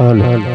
હાલો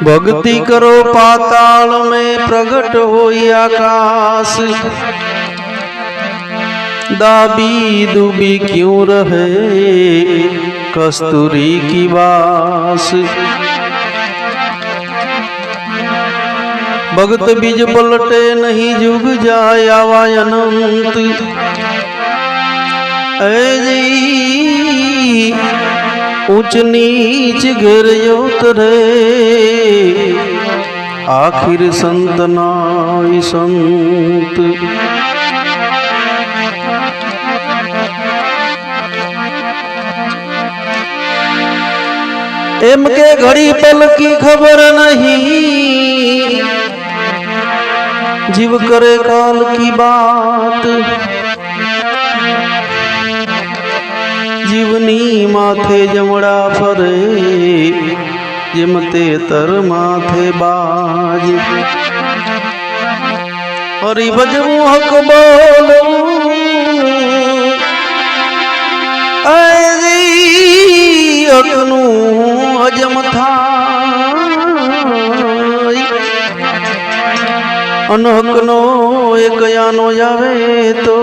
भक्ति करो पाताल में प्रकट होई आकाश, दाबी दुबी क्यों रहे कस्तूरी की बास। भगत बीज पलटे नहीं जुग जाए आवा अनंत। ऊंच नीच गिर उतरे आखिर संत नाई संत। एम के घड़ी पल की खबर नहीं, जीव करे काल की बात। जीवनी माथे जमड़ा फरे जिमते तर माथे बाज। हरि बजमू हक बोलो हकनू हजम था अनहकनो एक यानो जावे तो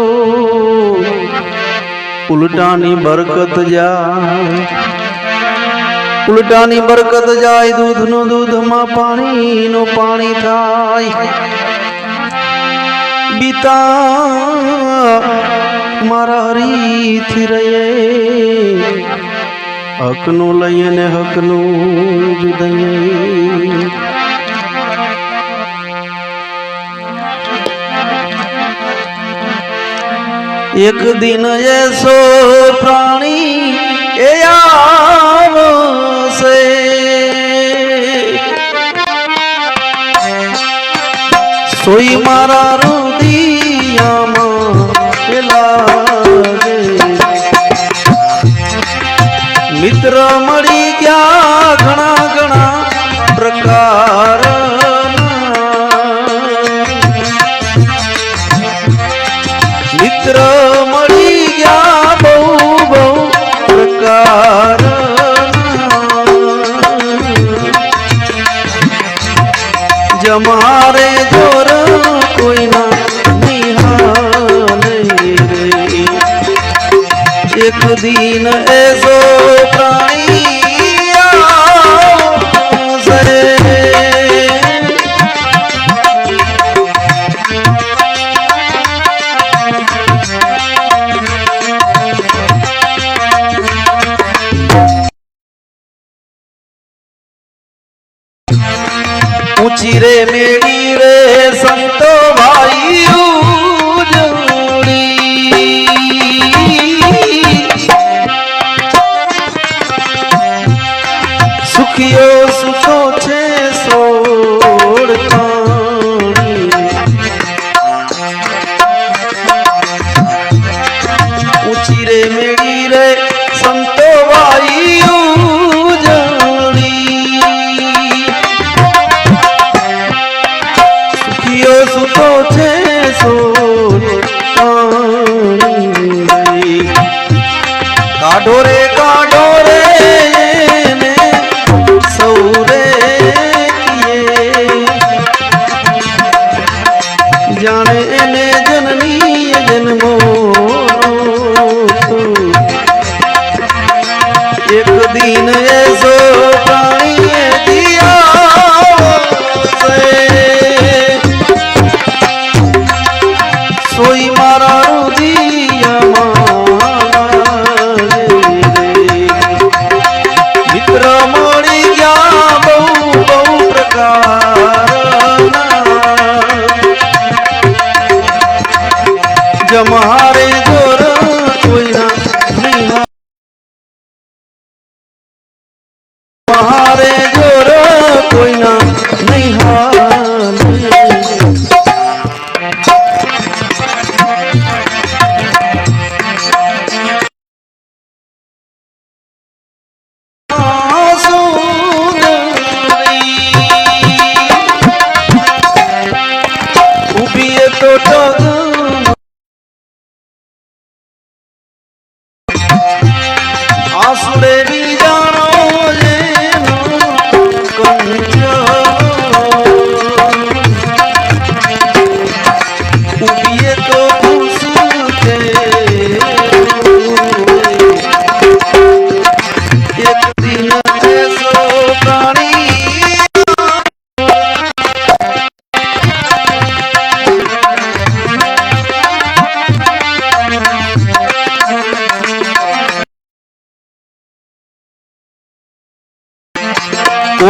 उल्टानी बरकत जाए। उल्टानी बरकत जाए दूध नो दूध मा पानी नो पानी थाय। बीता मारा हरी थी रहे हकनो लये ने हकनो जुदये। एक दिन ऐसो प्राणी ए आवसे सोई मारा रुदिया लागे। मित्र मળી ગયા ઘણા ઘણા પ્રકાર। मित्र मળી ગયા बहु बहु प्रकार। जमारे जोर कोई ना निहाले रे। एक दिन ऐसो प्राणी ऊंची रे मेरी रे संतो भाई उजड़ी। सुखियो सुखो छे सोड़ ऊंची रे मेरी रे संतो भाई सुतो छे सोल काढो रे ने सौरे किए। जाने ने जननी जन्मो एक दिन ऐसो प्राणी दिया सोई मारा रुदिया मित्र मળી ગયા बहु बहु प्रकार। जमारे जोर कोई ना निहारे। महारे जोर कोई ना निहारे।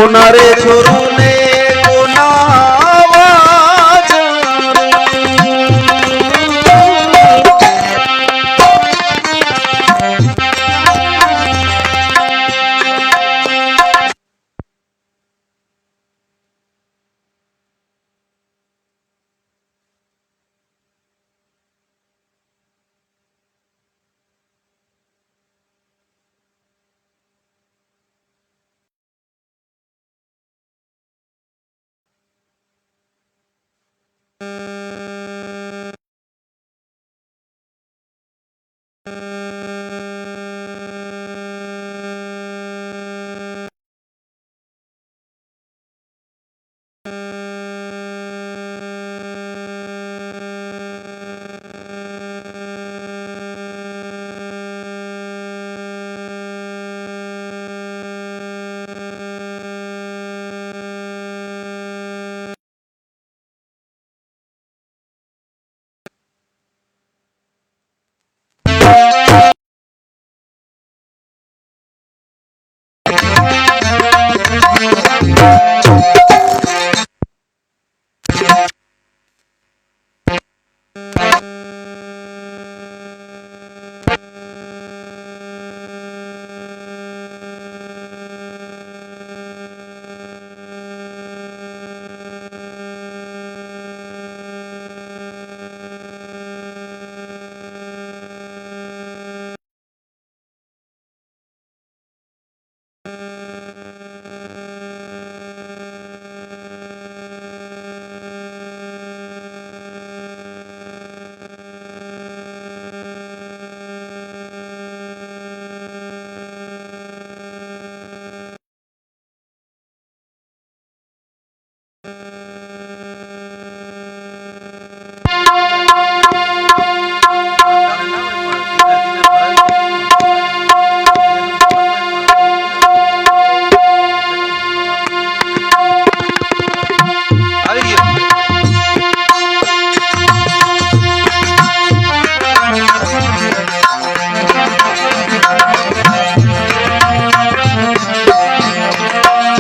કોના રે છોરું ને કોના વાજ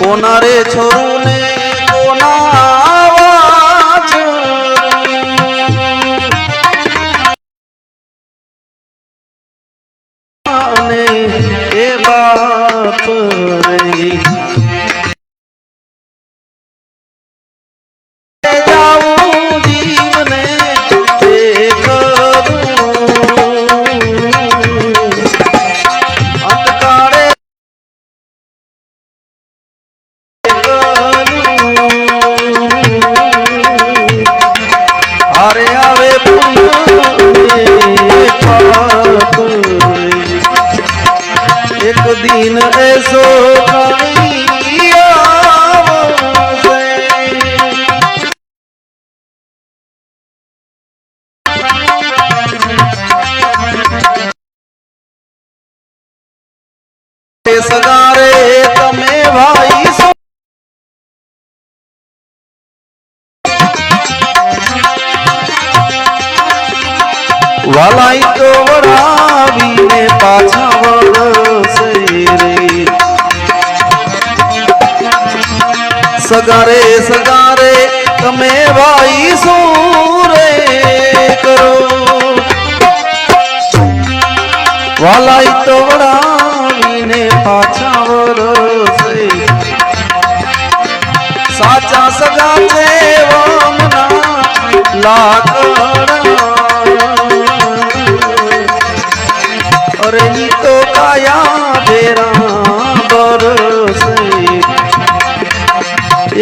કોના રે છોરું ને કોના વાજ અને એ બાપ રે જાઉં જીવને एक दिन ऐसो सगारे तमे भाई वालाई तो वरावी ने पाछा सगारे सगारे तमे भाई सूरे करो वालाई तोड़ावी ने पाछा वरसे साचा सगा छे वमना लाकड़ा अरे नी तो काया बेरा बरसे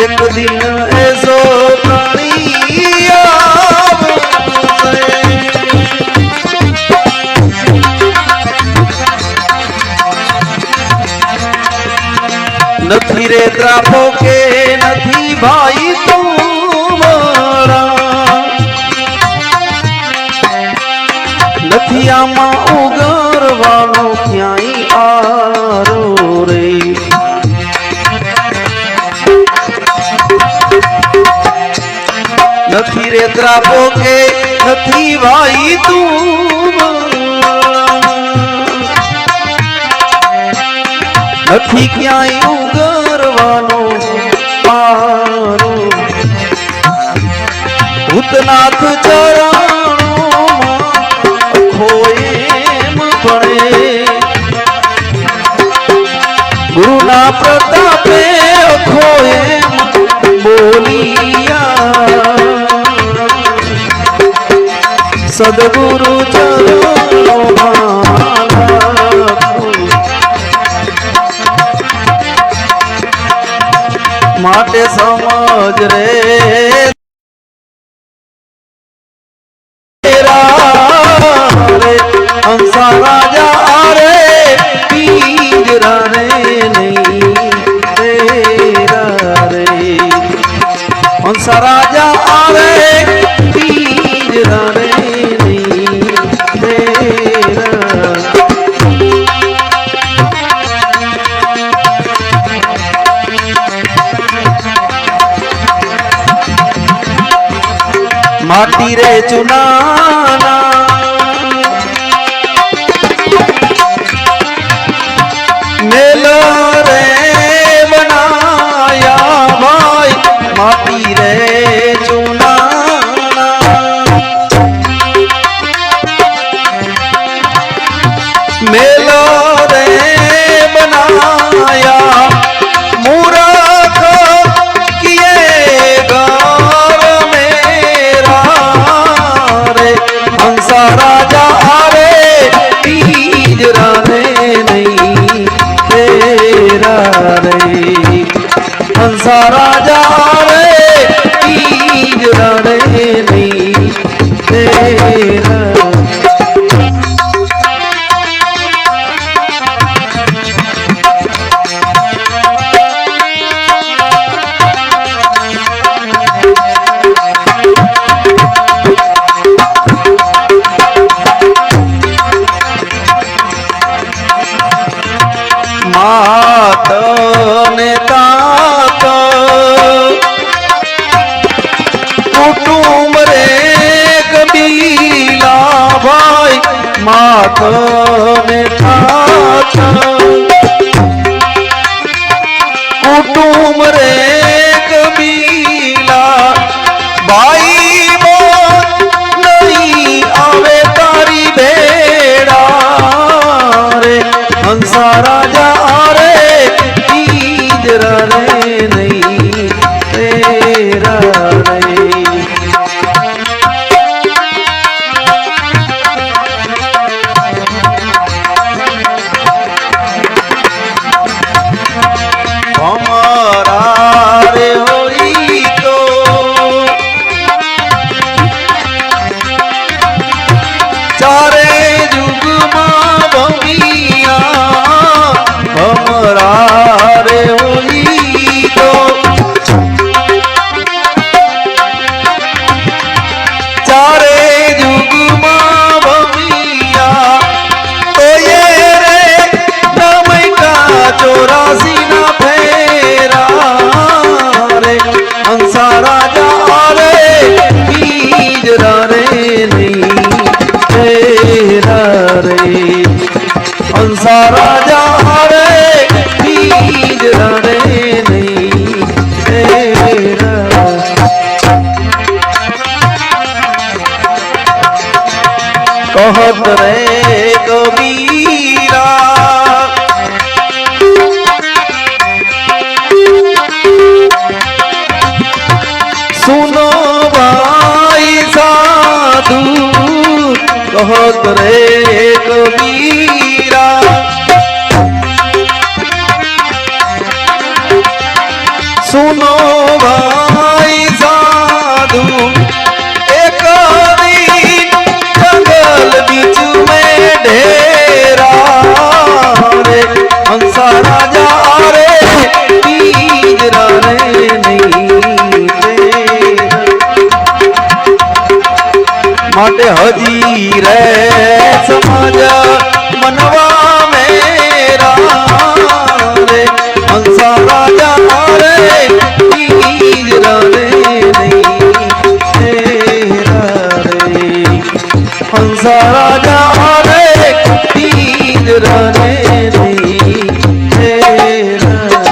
एक दिन ऐसो प्राणी नथी रे द्रापो के नथी भाई तुम्हारा नथी आमा उगर वालो क्याई आरो रे नथी रे द्रापो के नथी भाई નથી ક્યાંય ઉગરવાનો નાથ ચરણોમાં ખોએમ પડે ગુરુના પ્રતાપે ખોએમ બોલિયા સદગુરુ ચરણોમાં માટે સમજ રે હંસા રાજા રે પિંજરા રે નહીં તેરા રે હંસા રાજા રે પિંજરા રે નહીં તેરા माटी रे चुनाना मेलो रे बनाया भाई माटी रे चुनाना मेलो रे बनाया मूर्ख किए हंसा राजा रे પિંજરા રે નહીં તેરા રે હંસા રાજા રે પિંજરા રે નહીં તેરા मात ने तात कुटुंब रे कबीला भाई मात ने तात कुटुंब रे कबीला भाई बो नहीं आवे तारी भेड़ा रे हंसा राजा रे પિંજરા રે નહીં તેરા રે અમારા રે હોઈ તો ચારે યુગમાં ભમિયા हमरा रे होई तो चारे युगમાં ભમિયા તો ये रे નમૈકા 84 ના ફેરા રે હંસા રાજા રે પિંજરા રે નહીં તેરા રે હંસા રાજા રે પિંજરા રે નહીં તેરા કહત રે કબીરા સુનો ભાઈ સાધુ કહત રે કબીરા सुनो भाई साधु एक दिन जंगल बीच में ढेरा रे हंसा राजा रे પિંજરા રે નહીં માટે હજી રે સમજ મનવા મેરા રે હંસા રાજા રે પિંજરા રે નહીં તેરા રે હંસા રાજા રે પિંજરા રે નહીં તેરા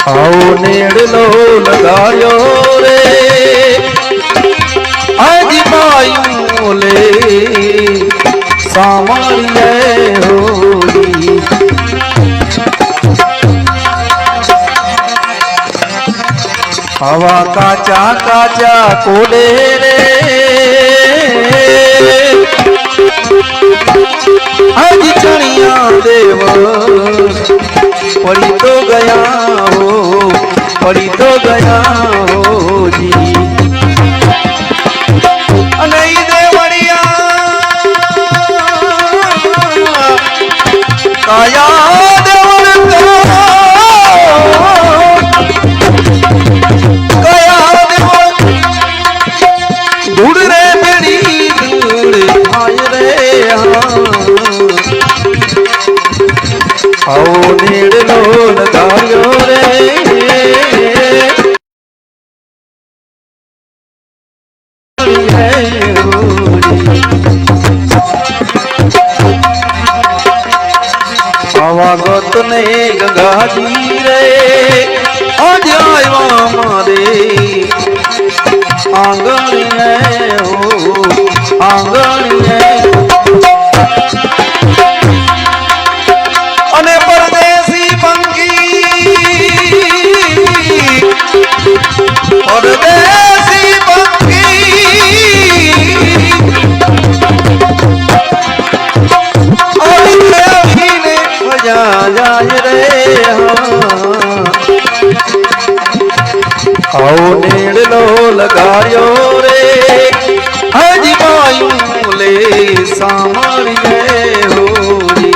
આવો નેડલો લગાડ્યો રે આજી માયું લે સામળીએ હોલી હવા કાચા કાચા કોડે રે આજ ચણિયા દેવ પડી તો ગયા હો પડી તો ગયા હો જી અને ઈ દેવડિયા કાયા દેવળ ધૂળ રે બેડી ધૂળ આય રે આવો નેડલો લગાડ્યો રે આવા ગત ને ગંગાજી રે આજ આવ્યા મારે આંગણીએ હો આંગણીએ અને પરદેશી પંખી પરદેશી પંખી આવીને મજા જાય રે આવો નેડલો લગાડ્યો રે હજી માયું લે સામળીએ હોલી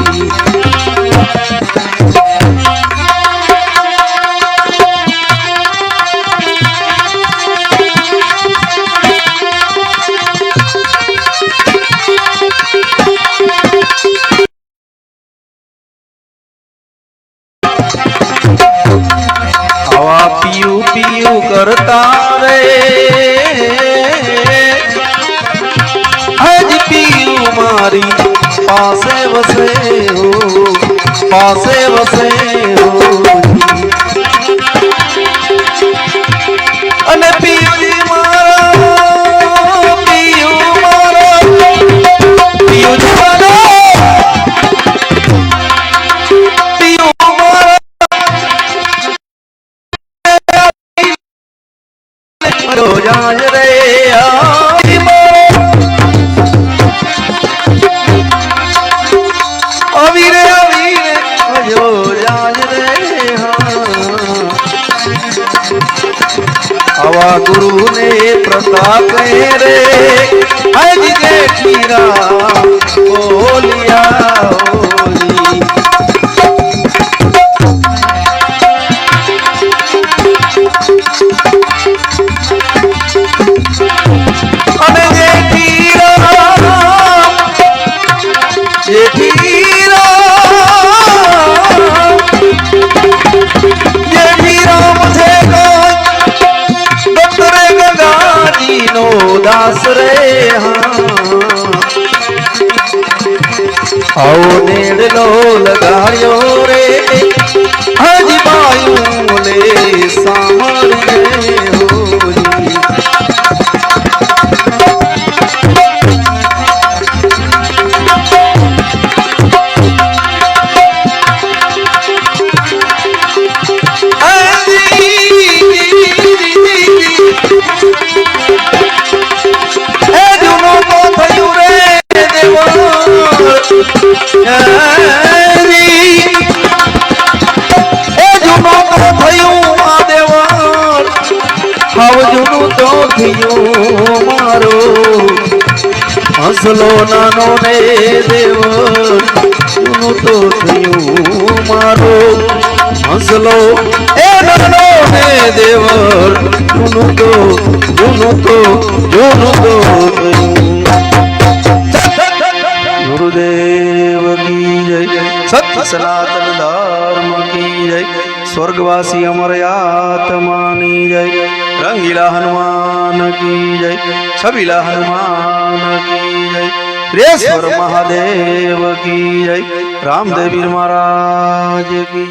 આવા પીયું પીયું કરતા રે આજ પીયું મારી પાસે વસે હો પાસે વસે હો અને પીયું મારા પીયું મારા પીયું જાજ રે અવીરે અવીરે જો જાજ રે આવા ગુરુ ને પ્રતાપ રે હજ જેઠીરા બોલિયા હોલી અને જેઠીરામ છે ડોક્ટરે ગંગાજી નો દાસ રે આવો નેડલો લગાડ્યો રે હજી માયું લે સામળીએ હોલી મારો હસલો નાનો ને દેવ જૂનું તો થયું મારો હસલો એ નાનો ને દેવ જૂનું તો ગુરુદેવ કી જય સત્ય સનાતન ધર્મ કી જય स्वर्गवासी अमर आत्मानी जय रंगीला हनुमान की जय छबीला हनुमान की जय त्रेश्वर महादेव की जय रामदेव महाराज की।